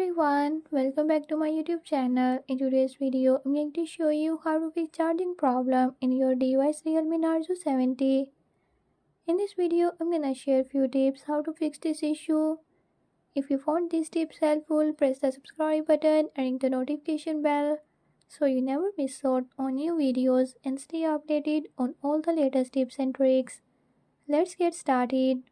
everyone, welcome back to my YouTube channel. In today's video, I'm going to show you how to fix charging problem in your device Realme Narzo 70. In this video, I'm gonna share few tips how to fix this issue. If you found these tips helpful, press the subscribe button and ring the notification bell so you never miss out on new videos and stay updated on all the latest tips and tricks. Let's get started.